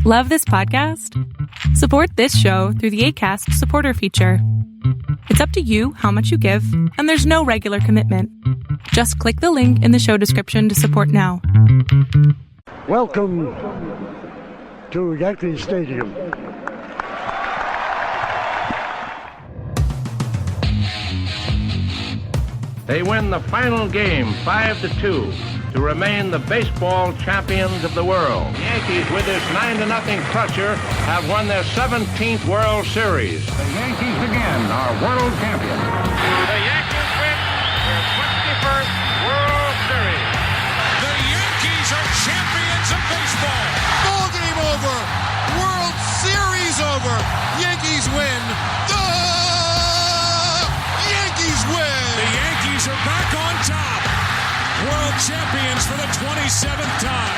Love this podcast? Support this show through the Acast supporter feature. It's up to you how much you give, and there's no regular commitment. Just click the link in the show description to support now. Welcome to Yankee Stadium. They win the final game 5-2 to remain the baseball champions of the world. The Yankees, with this 9-0 crusher, have won their 17th World Series. The Yankees again are world champions. The Yankees win their 21st World Series. The Yankees are champions of baseball. Ball game over. World Series over. Yankees win. The Yankees win. The Yankees are back on top. World champions for the 27th time.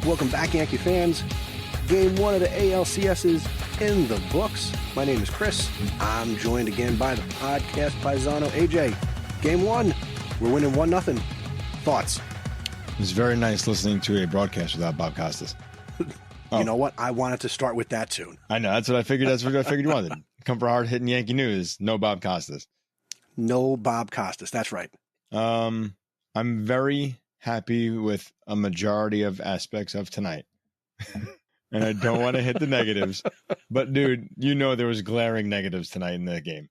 Welcome back, Yankee fans. Game one of the ALCS is in the books. My name is Chris. I'm joined again by the podcast paisano, AJ. Game one, we're winning 1-0. Thoughts? It's very nice listening to a broadcast without Bob Costas. You know what? I wanted to start with that tune. I know. That's what I figured. That's what I figured you wanted. Come for hard-hitting Yankee news. No Bob Costas. No Bob Costas. That's right. I'm very happy with a majority of aspects of tonight. And I don't want to hit the negatives. But, dude, you know there was glaring negatives tonight in the game.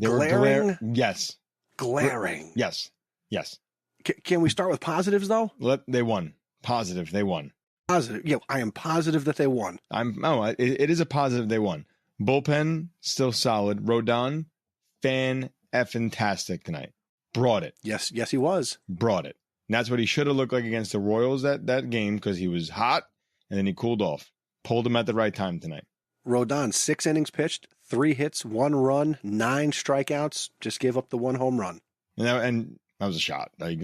Glaring? Yes. Glaring. Yes. Can we start with positives, though? They won. Positive. They won. Positive. Yeah, I am positive that they won. It is a positive they won. Bullpen, still solid. Rodón, fan-effing-tastic tonight. Brought it. Yes, he was. Brought it. And that's what he should have looked like against the Royals that game, because he was hot, and then he cooled off. Pulled him at the right time tonight. Rodón, 6 innings pitched, 3 hits, 1 run, 9 strikeouts, just gave up the 1 home run. And that was a shot. Like,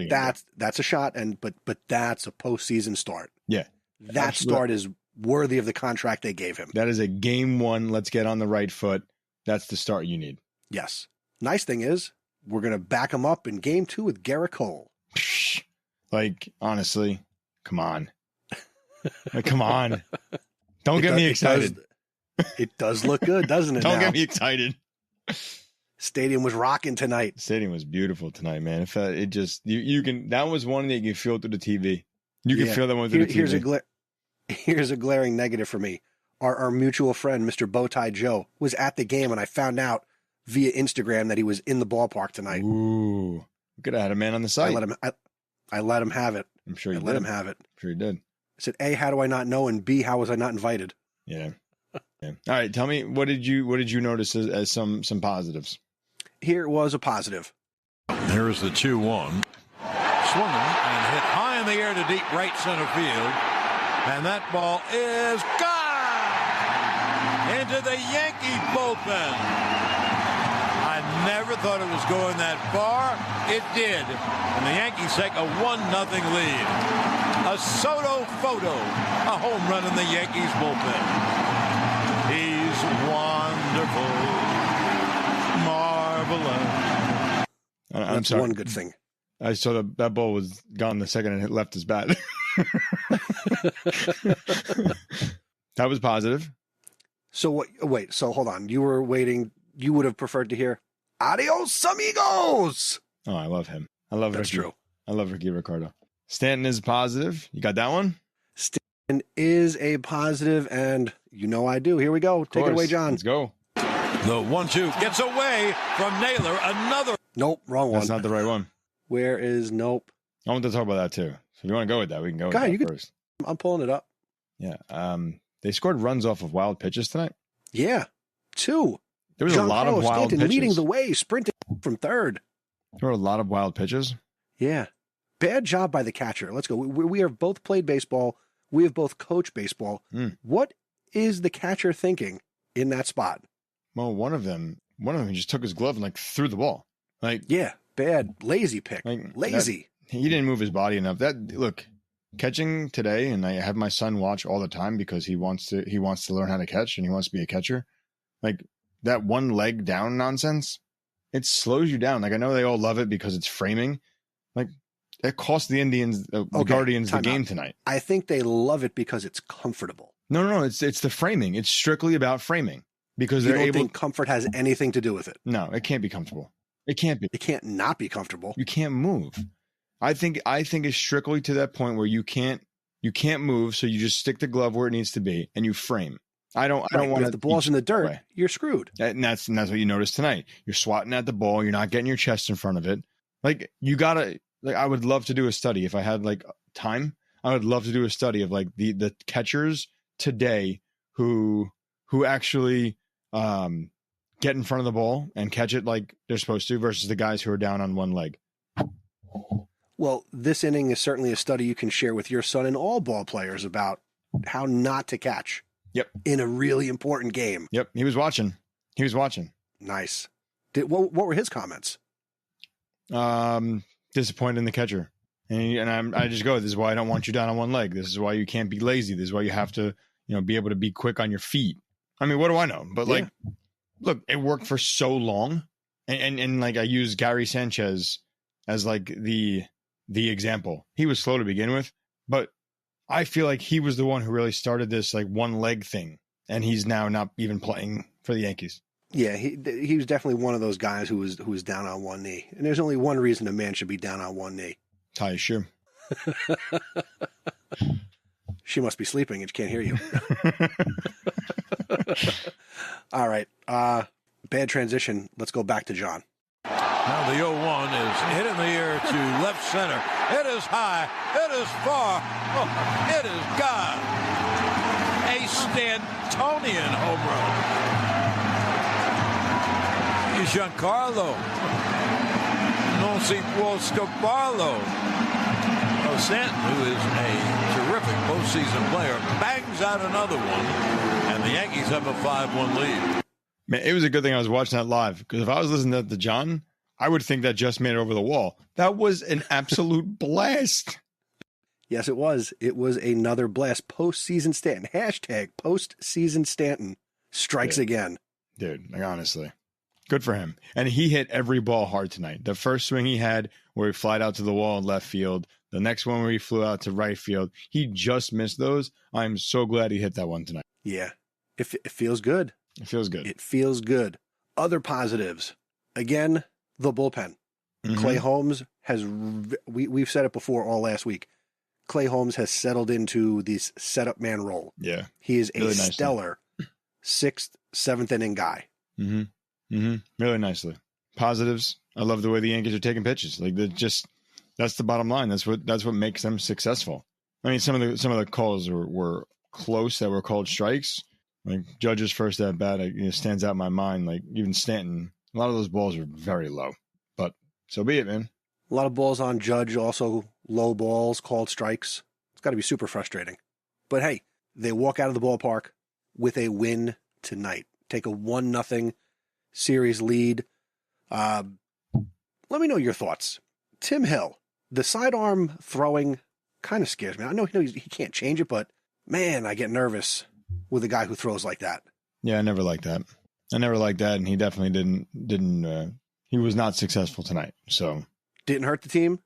that's a shot, but that's a postseason start. Yeah. That start is worthy of the contract they gave him. That is a game one. Let's get on the right foot. That's the start you need. Yes. Nice thing is, we're going to back him up in game 2 with Gerrit Cole. Like, honestly, come on. Like, come on. Don't get me excited. It does look good, doesn't it? Don't get me excited. Stadium was rocking tonight. Stadium was beautiful tonight, man. It just, you can, that was one that you can feel through the TV. You can feel that one through the TV. Here's a glaring negative for me. Our mutual friend, Mr. Bowtie Joe, was at the game, and I found out via Instagram that he was in the ballpark tonight. Ooh. We could have had a man on the site. I let him have it. I'm sure he did. Let him have it. I'm sure he did. I said, A, how do I not know? And B, how was I not invited? Yeah. All right. Tell me, what did you notice as some positives? Here was a positive. Here's the 2-1. Swinging and hit high in the air to deep right center field. And that ball is gone into the Yankee bullpen. I never thought it was going that far. It did. And the Yankees take a 1-0 lead. A Soto photo. A home run in the Yankees bullpen. He's wonderful. Marvelous. That's sorry. one good thing. I saw that ball was gone the second it left his bat. That was positive. So wait, so hold on. You were waiting. You would have preferred to hear "Adios, amigos." Oh, I love him. I love That's Ricky. true. I love Ricky Ricardo. Stanton is positive. You got that one? Stanton is a positive, and you know I do. Here we go. Take it away, John. Let's go. The 1-2 gets away from Naylor. Another. Nope, wrong one. That's not the right one. Where is nope? I want to talk about that too. So if you want to go with that, we can go with that first. I'm pulling it up. Yeah. They scored runs off of wild pitches tonight. Yeah. 2. There was a lot of wild Stanton pitches. leading the way, sprinting from third. There were a lot of wild pitches. Yeah. Bad job by the catcher. Let's go. We have both played baseball. We have both coached baseball. What is the catcher thinking in that spot? Well, one of them just took his glove and like threw the ball. Like, yeah, bad, lazy pick. Like, lazy. He didn't move his body enough. Look, catching today, and I have my son watch all the time because he wants to learn how to catch and he wants to be a catcher. Like that one leg down nonsense it slows you down. Like, I know they all love it because it's framing. Like, it cost the Indians, the Guardians, the game tonight. I think they love it because it's comfortable. No. It's the framing. It's strictly about framing because You don't think comfort has anything to do with it? No, it can't be comfortable. It can't be. It can't not be comfortable. You can't move. I think it's strictly to that point where you can't move, so you just stick the glove where it needs to be and you frame. I don't want if the ball's in the dirt, you're screwed. And that's what you noticed tonight. You're swatting at the ball, you're not getting your chest in front of it. Like, you gotta, like, I would love to do a study if I had like time. I would love to do a study of like the catchers today who actually get in front of the ball and catch it like they're supposed to versus the guys who are down on one leg. Well, this inning is certainly a study you can share with your son and all ball players about how not to catch. Yep. In a really important game. Yep. He was watching. Nice. What were his comments? Disappointed in the catcher. And I just go, this is why I don't want you down on one leg. This is why you can't be lazy. This is why you have to, be able to be quick on your feet. I mean, what do I know? But like, look, it worked for so long. And like, I use Gary Sanchez as like the example. He was slow to begin with, but I feel like he was the one who really started this like one leg thing. And he's now not even playing for the Yankees. Yeah, he was definitely one of those guys who was down on one knee. And there's only one reason a man should be down on one knee. Tie your shoe. She must be sleeping and she can't hear you. All right. Bad transition. Let's go back to John. Now the 0-1 is hit in the air to left center. It is high. It is far. Oh, it is gone. A Stantonian home run. Giancarlo. Non si può scaparlo. Stanton, who is a terrific postseason player, bangs out another one, and the Yankees have a 5-1 lead. Man, it was a good thing I was watching that live, because if I was listening to John, I would think that just made it over the wall. That was an absolute blast. Yes, it was. It was another blast. Postseason Stanton. Hashtag postseason Stanton strikes again. Dude, like, honestly. Good for him. And he hit every ball hard tonight. The first swing he had where he flied out to the wall in left field. The next one where he flew out to right field. He just missed those. I'm so glad he hit that one tonight. Yeah. It feels good. It feels good. It feels good. Other positives. Again, the bullpen. Mm-hmm. Clay Holmes has, we've said it before all last week. Clay Holmes has settled into this setup man role. Yeah. He is really a stellar 6th, 7th inning guy. Mm-hmm. Mm-hmm. Really nicely. Positives. I love the way the Yankees are taking pitches. Like, that's the bottom line. That's what makes them successful. I mean, some of the calls were close that were called strikes. Like Judge's first at bat, stands out in my mind. Like even Stanton, a lot of those balls are very low. But so be it, man. A lot of balls on Judge, also low balls called strikes. It's got to be super frustrating. But hey, they walk out of the ballpark with a win tonight. Take a 1-0 series lead. Let me know your thoughts. Tim Hill, the sidearm throwing kind of scares me. I know he can't change it, but man, I get nervous with a guy who throws like that. Yeah, I never liked that. And he definitely didn't. He was not successful tonight. So didn't hurt the team,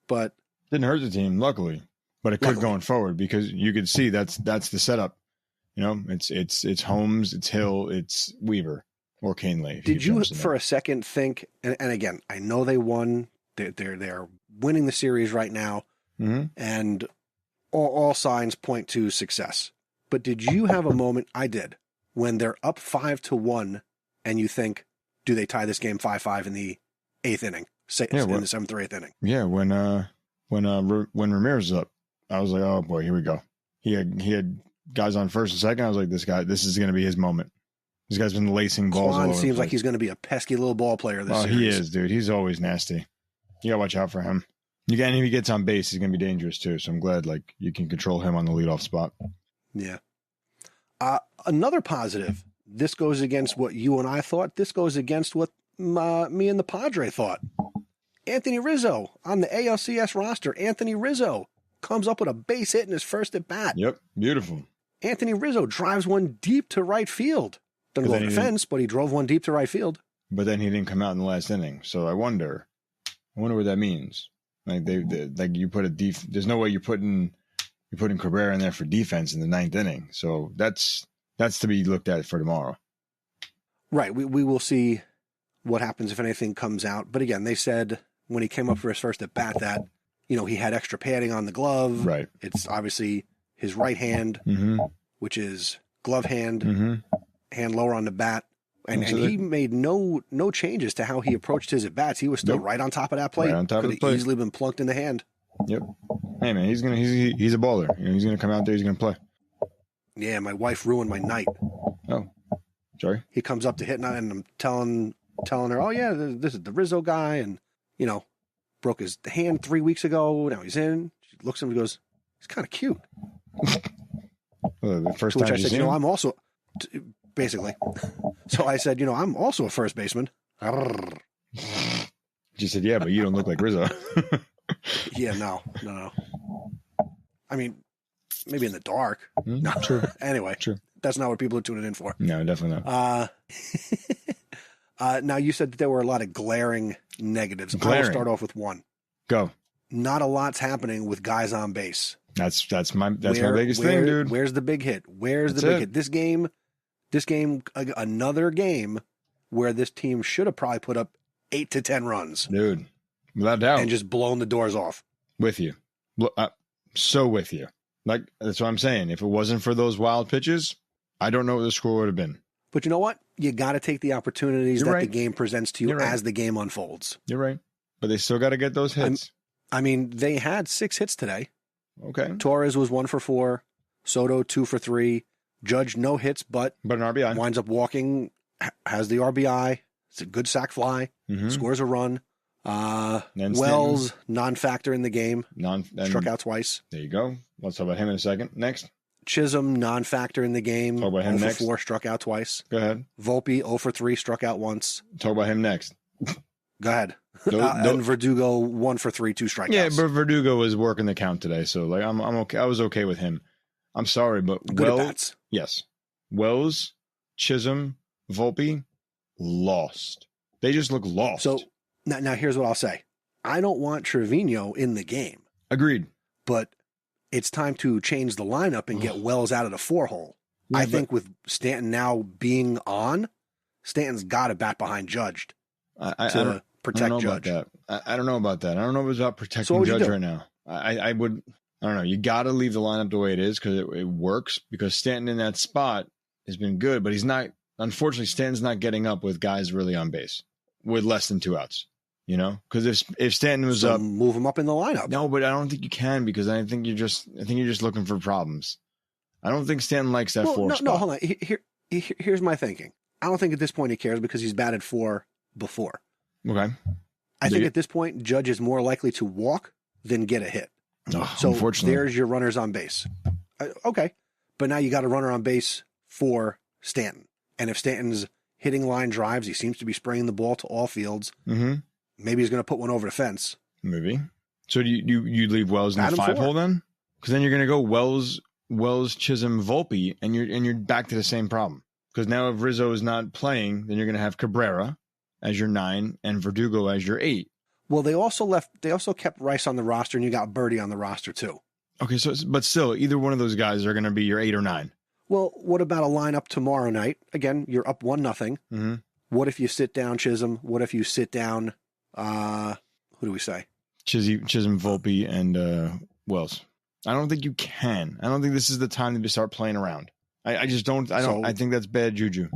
but didn't hurt the team, luckily. But it could going forward, because you could see that's the setup. It's Holmes, it's Hill, it's Weaver or Caneley. Did you for a second think? And again, I know they won. They're winning the series right now, and all signs point to success. But did you have a moment? I did, when they're up 5-1, and you think, do they tie this game 5-5 in the 8th inning? In the 7th or 8th inning? Yeah, when Ramirez was up, I was like, oh boy, here we go. He had guys on first and second. I was like, this is going to be his moment. This guy's been lacing balls. Juan seems like he's going to be a pesky little ball player this series. He is, dude. He's always nasty. You got to watch out for him. And if he gets on base, he's going to be dangerous too. So I'm glad you can control him on the leadoff spot. Yeah. Another positive. This goes against what you and I thought. This goes against what me and the Padre thought. Anthony Rizzo on the ALCS roster. Anthony Rizzo comes up with a base hit in his first at bat. Yep. Beautiful. Anthony Rizzo drives one deep to right field. Doesn't go to the fence, but he drove one deep to right field. but then he didn't come out in the last inning. So I wonder what that means. Like like you put there's no way you're putting Cabrera in there for defense in the 9th inning. So that's to be looked at for tomorrow. Right. We will see what happens if anything comes out. But again, they said when he came up for his first at bat that, he had extra padding on the glove. Right. It's obviously his right hand, which is glove hand, hand lower on the bat. And he made no changes to how he approached his at bats. He was still right on top of that plate. Right on top of the plate. Easily been plunked in the hand. Yep. Hey man, he's a baller. He's gonna come out there. He's gonna play. Yeah, my wife ruined my night. Oh, sorry. He comes up to hit, and I'm telling her, oh yeah, this is the Rizzo guy, and broke his hand 3 weeks ago. Now he's in. She looks at him and goes, he's kind of cute. Well, the first to time which I said, him? I'm also basically. So I said, I'm also a first baseman. She said, yeah, but you don't look like Rizzo. Yeah, no. I mean, maybe in the dark. No, true. Anyway, true. That's not what people are tuning in for. No, definitely not. Now you said that there were a lot of glaring negatives. I will start off with one. Go. Not a lot's happening with guys on base. That's my biggest thing, dude. Where's the big hit? Where's the big hit? This game, another game where this team should have probably put up 8 to 10 runs, dude, without doubt, and just blown the doors off. With you, so with you. Like that's what I'm saying. If it wasn't for those wild pitches, I don't know what the score would have been. But you know what? You got to take the opportunities the game presents to you as the game unfolds. You're right. But they still got to get those hits. I mean, they had 6 hits today. Okay. Torres was 1 for 4. Soto 2 for 3. Judge no hits, but an RBI. Winds up walking, has the RBI. It's a good sac fly. Scores a run. Wells, non-factor in the game. Struck out twice. There you go. Let's talk about him in a second. Next. Chisholm, non-factor in the game. Talk about him 0 next. for 4, struck out twice. Go ahead. Volpe, 0 for 3, struck out once. Talk about him next. Go ahead. And Verdugo, 1 for 3, 2 strikeouts. Yeah, but Verdugo was working the count today, so like I'm okay. I was okay with him. I'm sorry, but good at bats. Yes. Wells, Chisholm, Volpe, lost. They just look lost. So now here's what I'll say. I don't want Trevino in the game. Agreed. But it's time to change the lineup and get Wells out of the 4-hole. Yeah, I think with Stanton now being on, Stanton's got to bat behind Judge to protect Judge. I don't know about that. I don't know if it's about protecting Judge right now. I don't know. You got to leave the lineup the way it is because it works, because Stanton in that spot has been good, but he's not. Unfortunately, Stanton's not getting up with guys really on base with less than 2 outs. Because if Stanton was up, move him up in the lineup. No, but I don't think you can, because I think you're just looking for problems. I don't think Stanton likes that 4 spot. No, hold on. Here's my thinking. I don't think at this point he cares because he's batted 4 before. Okay. I think at this point Judge is more likely to walk than get a hit. Oh, so unfortunately, there's your runners on base. Okay, but now you got a runner on base for Stanton, and if Stanton's hitting line drives, he seems to be spraying the ball to all fields. Maybe he's going to put one over the fence. Maybe. So do you leave Wells in the 5-hole then? Because then you're going to go Wells, Chisholm, Volpe, and you're back to the same problem. Because now if Rizzo is not playing, then you're going to have Cabrera as your 9 and Verdugo as your 8. Well, they also kept Rice on the roster, and you got Birdie on the roster too. Okay, but still, either one of those guys are going to be your 8 or 9. Well, what about a lineup tomorrow night? Again, you're up 1-0. What if you sit down Chisholm? What if you sit down? Who do we say? Chisholm, Volpe, and Wells. I don't think you can. I don't think this is the time to start playing around. I just don't. I think that's bad juju.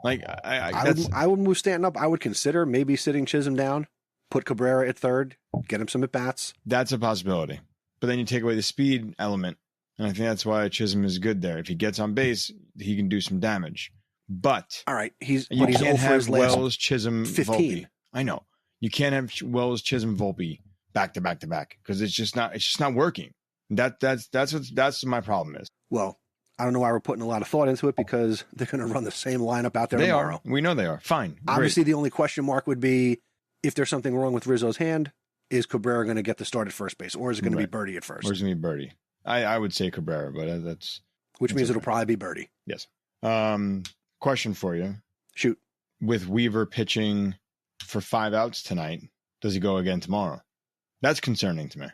Like I would move Stanton up. I would consider maybe sitting Chisholm down, put Cabrera at third, get him some at bats. That's a possibility. But then you take away the speed element, and I think that's why Chisholm is good there. If he gets on base, he can do some damage. But all right, you can't have Wells, Chisholm, 15. Volpe. I know you can't have Wells, Chisholm, Volpe back to back to back because it's just not working. That's my problem is. Well, I don't know why we're putting a lot of thought into it because they're going to run the same lineup out there tomorrow. We know they are. Fine. Obviously, the only question mark would be if there's something wrong with Rizzo's hand, is Cabrera going to get the start at first base, or is it going to be Birdie at first? Or is it going to be Birdie? I would say Cabrera, but that's... Which means it'll probably be Birdie. Yes. Question for you. Shoot. with Weaver pitching for 5 outs tonight, does he go again tomorrow? That's concerning to me.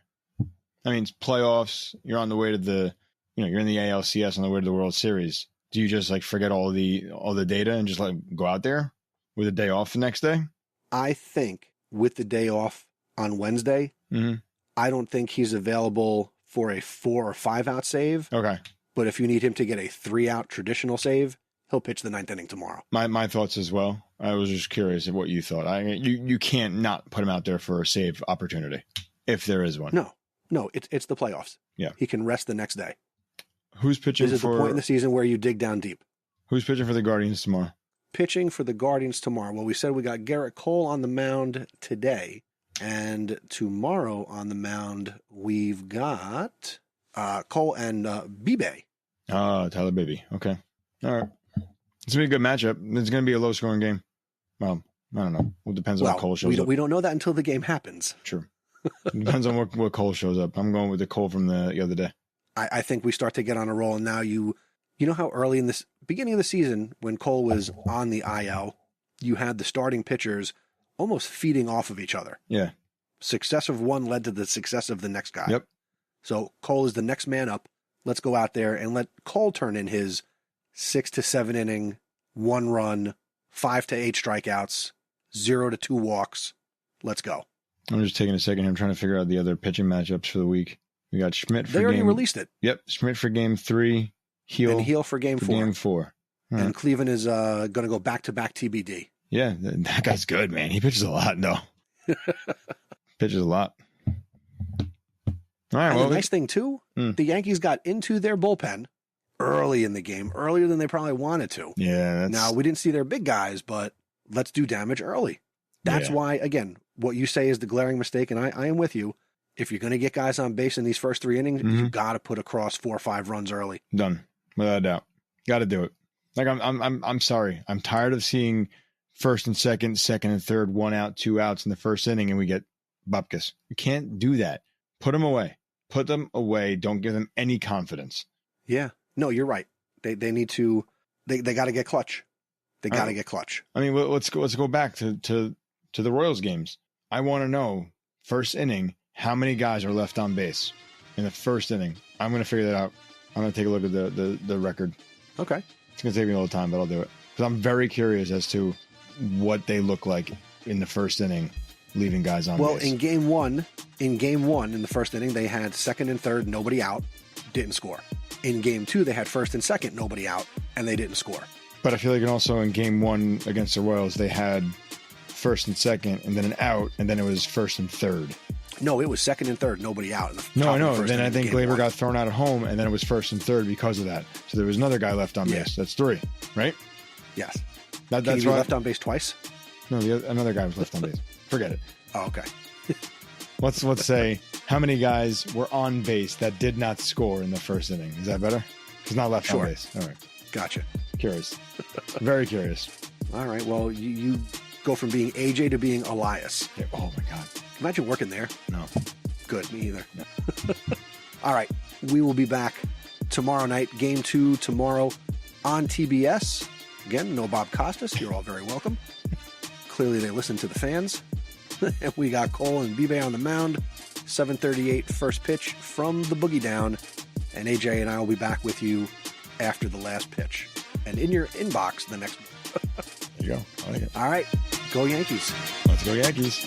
I mean, it's playoffs. You're on the way to you're in the ALCS on the way to the World Series. Do you just like forget all the data and just go out there with a day off the next day? I think with the day off on Wednesday, I don't think he's available for a 4 or 5 out save. Okay. But if you need him to get a 3 out traditional save, he'll pitch the 9th inning tomorrow. My thoughts as well. I was just curious of what you thought. You can't not put him out there for a save opportunity if there is one. No, it's the playoffs. Yeah. He can rest the next day. Who's pitching This is the point in the season where you dig down deep. Who's pitching for the Guardians tomorrow? Pitching for the Guardians tomorrow. Well, we said we got Gerrit Cole on the mound today. And tomorrow on the mound, we've got Cole and Bibe. Tyler Bibe. Okay. All right. It's going to be a good matchup. It's going to be a low-scoring game. Well, I don't know. It depends on what Cole shows up. We don't know that until the game happens. True. It depends on what Cole shows up. I'm going with the Cole from the other day. I think we start to get on a roll. And now you know how early in this beginning of the season, when Cole was on the IL, you had the starting pitchers almost feeding off of each other. Yeah. Success of one led to the success of the next guy. Yep. So Cole is the next man up. Let's go out there and let Cole turn in his 6 to 7 inning, 1 run, 5 to 8 strikeouts, 0 to 2 walks. Let's go. I'm just taking a second here. I'm trying to figure out the other pitching matchups for the week. We got Schmidt for They already released it. Yep. Schmidt for game 3. Heel for game 4. Game 4. Right. And Cleveland is going to go back-to-back TBD. Yeah, that guy's good, man. He pitches a lot, though. Pitches a lot. All right. And the nice thing, too, the Yankees got into their bullpen early in the game, earlier than they probably wanted to. Yeah. Now, we didn't see their big guys, but let's do damage early. That's why, again, what you say is the glaring mistake, and I am with you. If you're going to get guys on base in these first 3 innings, you got to put across 4 or 5 runs early. Done. Without a doubt. Got to do it. Like, I'm sorry. I'm tired of seeing first and second and third, 1 out, 2 outs in the first inning, and we get bupkis. You can't do that. Put them away. Put them away. Don't give them any confidence. Yeah. No, you're right. They need to. They got to get clutch. They got to get clutch. I mean, let's go back to the Royals games. I want to know first inning how many guys are left on base in the first inning. I'm going to figure that out. I'm going to take a look at the record. Okay. It's going to take me a little time, but I'll do it because I'm very curious as to what they look like in the first inning, leaving guys on base. Well, in game one, in the first inning, they had second and third, nobody out, didn't score. In game 2, they had first and second, nobody out, and they didn't score. But I feel like also in game 1 against the Royals, they had first and second, and then an out, and then it was first and third. No, it was second and third, nobody out. No, I know. Then I think Glaber got thrown out at home, and then it was first and third because of that. So there was another guy left on base. That's 3, right? Yes. That's Can you be left on base twice? No, another guy was left on base. Forget it. Oh, okay. Let's say how many guys were on base that did not score in the first inning. Is that better? Because not left on base. All right. Gotcha. Curious. Very curious. All right. Well, you go from being AJ to being Elias. Yeah. Oh, my God. Imagine working there. No. Good. Me either. No. All right. We will be back tomorrow night. Game 2 tomorrow on TBS. Again, no Bob Costas. You're all very welcome. Clearly, they listen to the fans. And we got Cole and Bibe on the mound. 7:38 first pitch from the boogie down. And AJ and I will be back with you after the last pitch. And in your inbox the next. There you go. I like it. All right. Go Yankees. Let's go Yankees.